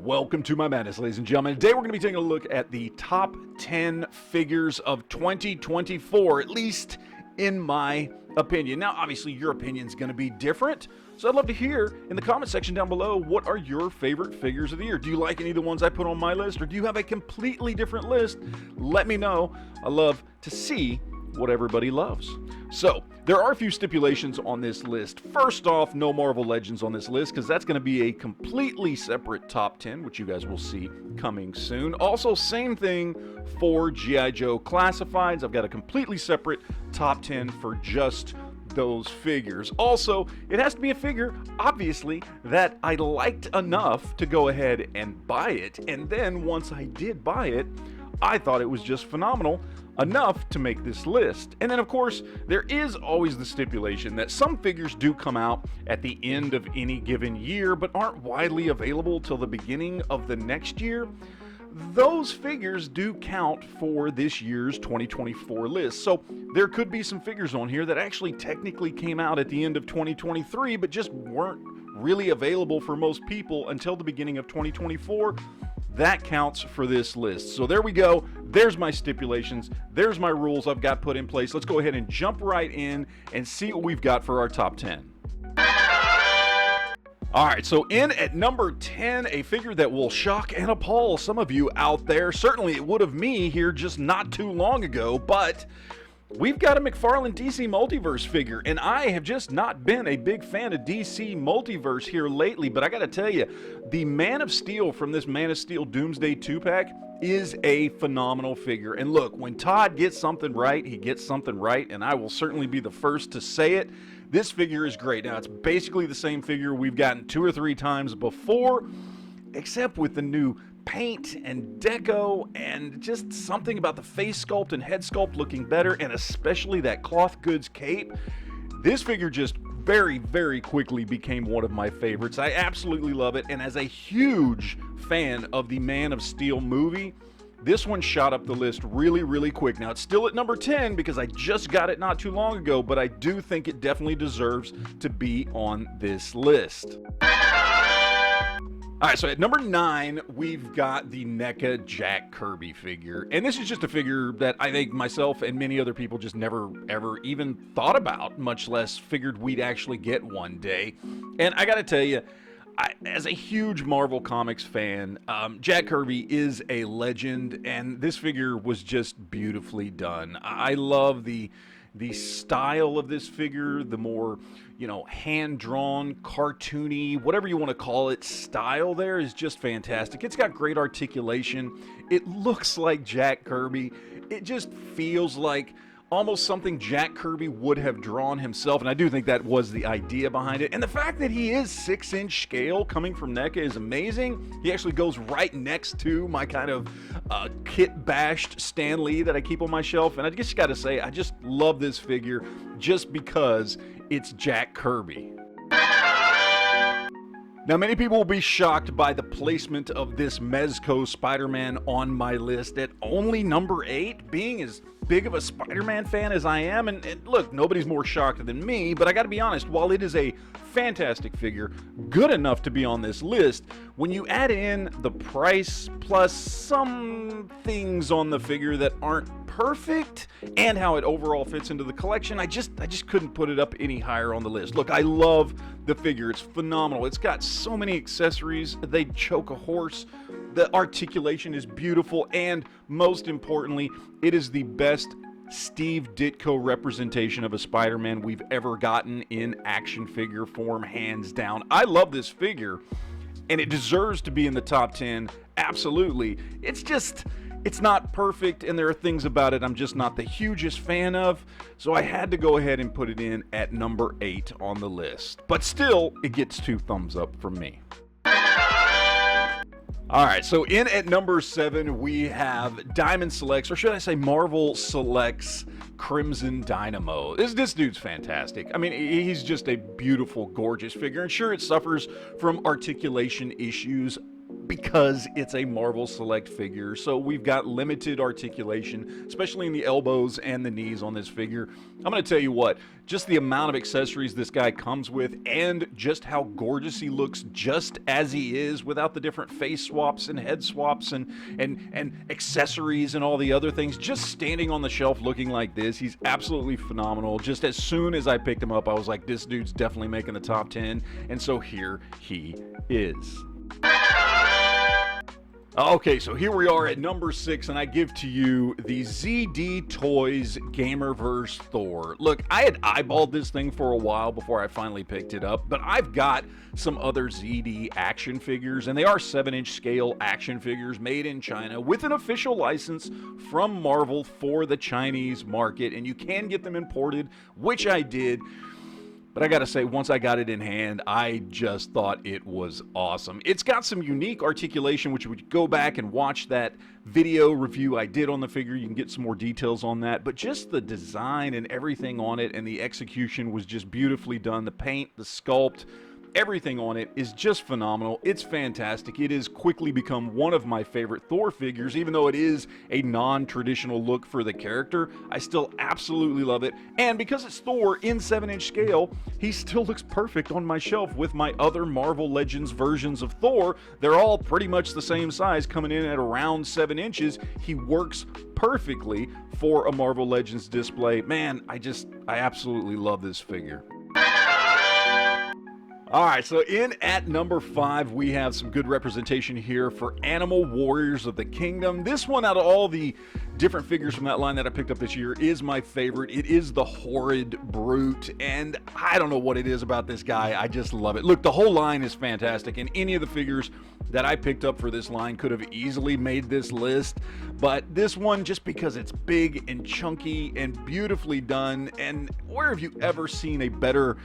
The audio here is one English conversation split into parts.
Welcome to my madness, ladies and gentlemen. Today we're going to be taking a look at the top 10 figures of 2024, at least in my opinion. Now, obviously, your opinion is going to be different, so I'd love to hear in the comment section down below, what are your favorite figures of the year? Do you like any of the ones I put on my list, or do you have a completely different list? Let me know. I love to see what everybody loves. So, there are a few stipulations on this list. First off, no Marvel Legends on this list, because that's going to be a completely separate top 10, which you guys will see coming soon. Also, same thing for G.I. Joe Classifieds. I've got a completely separate top 10 for just those figures. Also, it has to be a figure, obviously, that I liked enough to go ahead and buy it. And then, once I did buy it, I thought it was just phenomenal enough to make this list. And then, of course, there is always the stipulation that some figures do come out at the end of any given year, but aren't widely available till the beginning of the next year. Those figures do count for this year's 2024 list. So there could be some figures on here that actually technically came out at the end of 2023, but just weren't really available for most people until the beginning of 2024. That counts for this list. So there we go. There's my stipulations. There's my rules I've got put in place. Let's go ahead and jump right in and see what we've got for our top 10. All right, so in at number 10, a figure that will shock and appall some of you out there. Certainly it would have me here just not too long ago, but we've got a McFarlane DC Multiverse figure, and I have just not been a big fan of DC Multiverse here lately, but I gotta tell you, the Man of Steel from this Man of Steel Doomsday 2-pack is a phenomenal figure. And look, when Todd gets something right, he gets something right, and I will certainly be the first to say it. This figure is great. Now, it's basically the same figure we've gotten 2 or 3 times before, except with the new paint and deco and just something about the face sculpt and head sculpt looking better, and especially that cloth goods cape. This figure just very, very quickly became one of my favorites. I absolutely love it, and as a huge fan of the Man of Steel movie, this one shot up the list really, really quick. Now, it's still at number 10 because I just got it not too long ago, but I do think it definitely deserves to be on this list. All right, so at number 9, we've got the NECA Jack Kirby figure. And this is just a figure that I think myself and many other people just never, ever even thought about, much less figured we'd actually get one day. And I gotta tell you, as a huge Marvel Comics fan, Jack Kirby is a legend, and this figure was just beautifully done. I love the style of this figure, the more, hand-drawn, cartoony, whatever you want to call it, style there is just fantastic. It's got great articulation. It looks like Jack Kirby. It just feels like almost something Jack Kirby would have drawn himself, and I do think that was the idea behind it. And the fact that he is 6-inch scale coming from NECA is amazing. He actually goes right next to my kind of kit-bashed Stan Lee that I keep on my shelf, and I just gotta say, I just love this figure just because it's Jack Kirby. Now, many people will be shocked by the placement of this Mezco SpiderMan on my list at only number 8, being as big of a Spider-Man fan as I am, and look, nobody's more shocked than me, but I gotta be honest, while it is a fantastic figure, good enough to be on this list, when you add in the price plus some things on the figure that aren't perfect and how it overall fits into the collection, I just couldn't put it up any higher on the list. Look, I love the figure. It's phenomenal. It's got so many accessories. They choke a horse. The articulation is beautiful, and most importantly, it is the best Steve Ditko representation of a Spider-Man we've ever gotten in action figure form, hands down. I love this figure, and it deserves to be in the top 10, absolutely. It's not perfect, and there are things about it I'm just not the hugest fan of, so I had to go ahead and put it in at number 8 on the list. But still, it gets 2 thumbs up from me. All right, so in at number 7, we have Diamond Selects, or should I say Marvel Selects Crimson Dynamo. This dude's fantastic. I mean, he's just a beautiful, gorgeous figure, and sure, it suffers from articulation issues because it's a Marvel Select figure. So we've got limited articulation, especially in the elbows and the knees on this figure. I'm going to tell you what, just the amount of accessories this guy comes with and just how gorgeous he looks just as he is without the different face swaps and head swaps and accessories and all the other things. Just standing on the shelf looking like this, he's absolutely phenomenal. Just as soon as I picked him up, I was like, this dude's definitely making the top 10. And so here he is. Okay, so here we are at number 6, and I give to you the ZD Toys Gamerverse Thor. Look, I had eyeballed this thing for a while before I finally picked it up, but I've got some other ZD action figures, and they are 7-inch scale action figures made in China with an official license from Marvel for the Chinese market, and you can get them imported, which I did. But I gotta say, once I got it in hand, I just thought it was awesome. It's got some unique articulation, which would go back and watch that video review I did on the figure. You can get some more details on that. But just the design and everything on it and the execution was just beautifully done. The paint, the sculpt, everything on it is just phenomenal. It's fantastic. It has quickly become one of my favorite Thor figures, even though it is a non-traditional look for the character. I still absolutely love it. And because it's Thor in 7-inch scale, he still looks perfect on my shelf with my other Marvel Legends versions of Thor. They're all pretty much the same size, coming in at around 7 inches. He works perfectly for a Marvel Legends display. Man, I absolutely love this figure. All right, so in at number 5, we have some good representation here for Animal Warriors of the Kingdom. This one, out of all the different figures from that line that I picked up this year, is my favorite. It is the Horrid Brute, and I don't know what it is about this guy. I just love it. Look, the whole line is fantastic, and any of the figures that I picked up for this line could have easily made this list, but this one, just because it's big and chunky and beautifully done, and where have you ever seen a better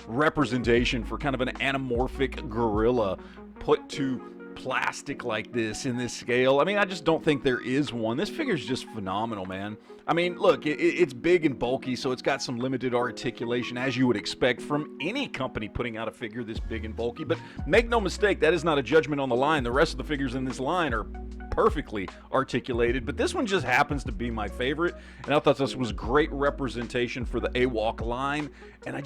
representation for kind of an anamorphic gorilla put to plastic like this in this scale? I mean, I just don't think there is one. This figure's just phenomenal, man. I mean, look, it's big and bulky, so it's got some limited articulation, as you would expect from any company putting out a figure this big and bulky, but make no mistake, that is not a judgment on the line. The rest of the figures in this line are perfectly articulated, but this one just happens to be my favorite, and I thought this was great representation for the AWOC line, and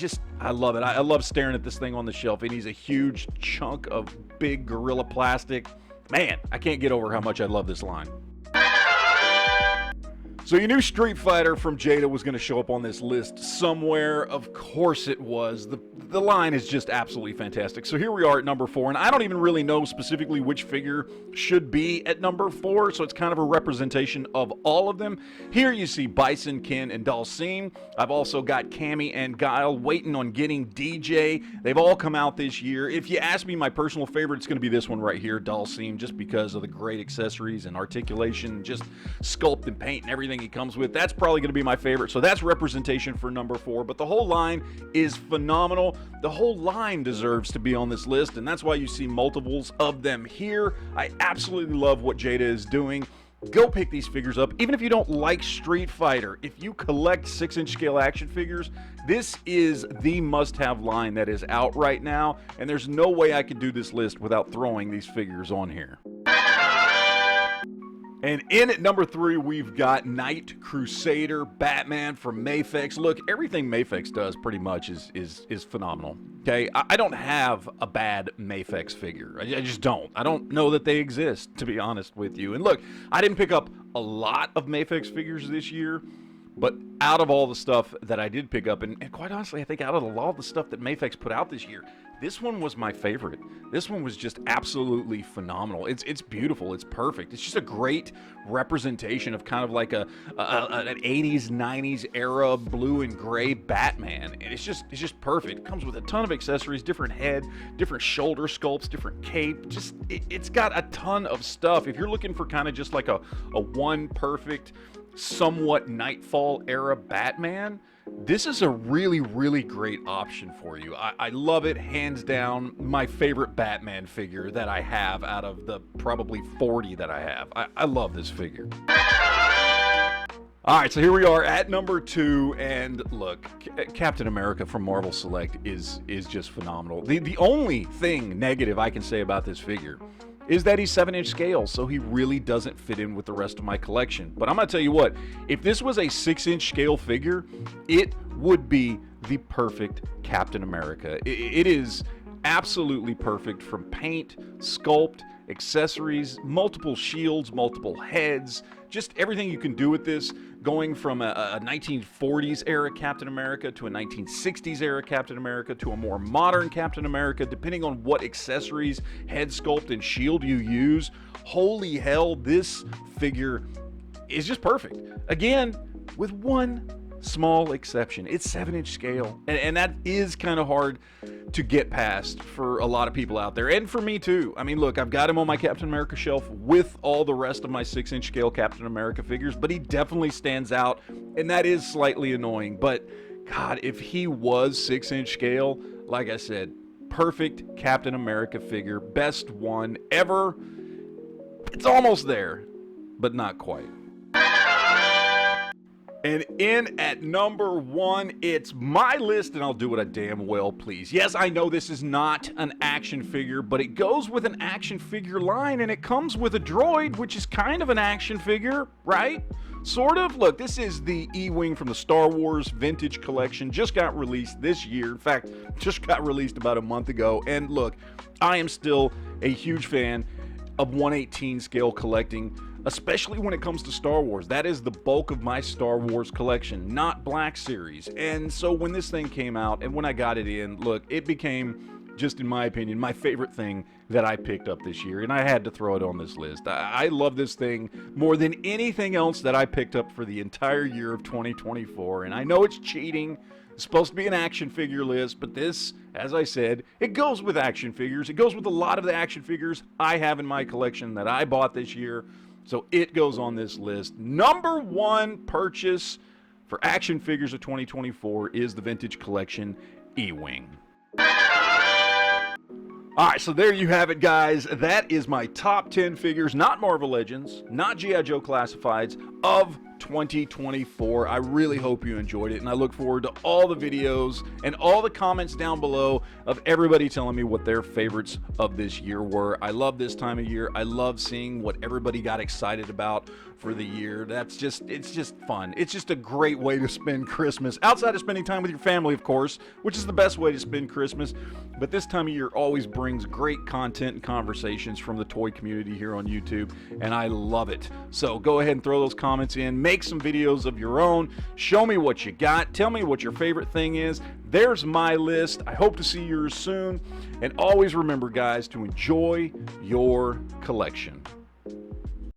I love it. I love staring at this thing on the shelf, and he's a huge chunk of big gorilla plastic. Man, I can't get over how much I love this line. So you knew Street Fighter from Jada was going to show up on this list somewhere. Of course it was. The line is just absolutely fantastic. So here we are at number 4, and I don't even really know specifically which figure should be at number 4, so it's kind of a representation of all of them. Here you see Bison, Ken, and Dhalsim. I've also got Cammy and Guile waiting on getting DJ. They've all come out this year. If you ask me my personal favorite, it's going to be this one right here, Dhalsim, just because of the great accessories and articulation, just sculpt and paint and everything he comes with. That's probably going to be my favorite, so that's representation for number 4, but the whole line is phenomenal. The whole line deserves to be on this list, and that's why you see multiples of them here. I absolutely love what Jada is doing. Go pick these figures up, even if you don't like Street Fighter. If you collect 6-inch scale action figures, this is the must-have line that is out right now, and there's no way I could do this list without throwing these figures on here. And in at number 3, we've got Knight Crusader Batman from Mafex. Look, everything Mafex does pretty much is phenomenal. Okay, I don't have a bad Mafex figure. I just don't. I don't know that they exist, to be honest with you. And look, I didn't pick up a lot of Mafex figures this year, but out of all the stuff that I did pick up, and quite honestly, I think out of a lot of the stuff that Mafex put out this year, this one was my favorite. This one was just absolutely phenomenal. It's beautiful. It's perfect. It's just a great representation of kind of like an 80s, 90s era blue and gray Batman. And it's just perfect. It comes with a ton of accessories, different head, different shoulder sculpts, different cape. It's got a ton of stuff. If you're looking for kind of just like a one perfect, somewhat Nightfall era Batman, this is a really, really great option for you. I love it, hands down. My favorite Batman figure that I have out of the probably 40 that I have. I love this figure. All right, so here we are at number 2, and look, Captain America from Marvel Select is just phenomenal. The only thing negative I can say about this figure is that he's 7-inch scale, so he really doesn't fit in with the rest of my collection. But I'm gonna tell you what, if this was a 6-inch scale figure, it would be the perfect Captain America. It is absolutely perfect, from paint, sculpt, accessories, multiple shields, multiple heads, just everything you can do with this, going from a 1940s era Captain America to a 1960s era Captain America to a more modern Captain America, depending on what accessories, head sculpt, and shield you use. Holy hell, this figure is just perfect. Again, with one small exception. It's 7-inch scale, and that is kind of hard to get past for a lot of people out there, and for me too. I mean, look, I've got him on my Captain America shelf with all the rest of my 6-inch scale Captain America figures, but he definitely stands out, and that is slightly annoying. But God, if he was 6-inch scale, like I said, perfect Captain America figure, best one ever. It's almost there, but not quite. And in at number 1, it's my list, and I'll do what I damn well please. Yes, I know this is not an action figure, but it goes with an action figure line, and it comes with a droid, which is kind of an action figure, right? Sort of. Look, this is the Ewing from the Star Wars Vintage Collection. Just got released this year. In fact, just got released about a month ago. And look, I am still a huge fan of 1/18 scale collecting, especially when it comes to Star Wars. That is the bulk of my Star Wars collection, not Black Series. And so when this thing came out and when I got it in, look, it became, just in my opinion, my favorite thing that I picked up this year, and I had to throw it on this list. I love this thing more than anything else that I picked up for the entire year of 2024, and I know it's cheating. It's supposed to be an action figure list, but this, as I said, it goes with action figures. It goes with a lot of the action figures I have in my collection that I bought this year. So it goes on this list. Number 1 purchase for action figures of 2024 is the Vintage Collection Ewing. All right, so there you have it, guys. That is my top 10 figures, not Marvel Legends, not G.I. Joe Classifieds, of 2024. I really hope you enjoyed it, and I look forward to all the videos and all the comments down below of everybody telling me what their favorites of this year were. I love this time of year. I love seeing what everybody got excited about for the year. It's just fun. It's just a great way to spend Christmas, outside of spending time with your family, of course, which is the best way to spend Christmas. But this time of year always brings great content and conversations from the toy community here on YouTube, and I love it. So go ahead and throw those comments in. Make some videos of your own. Show me what you got. Tell me what your favorite thing is. There's my list. I hope to see yours soon. And always remember, guys, to enjoy your collection.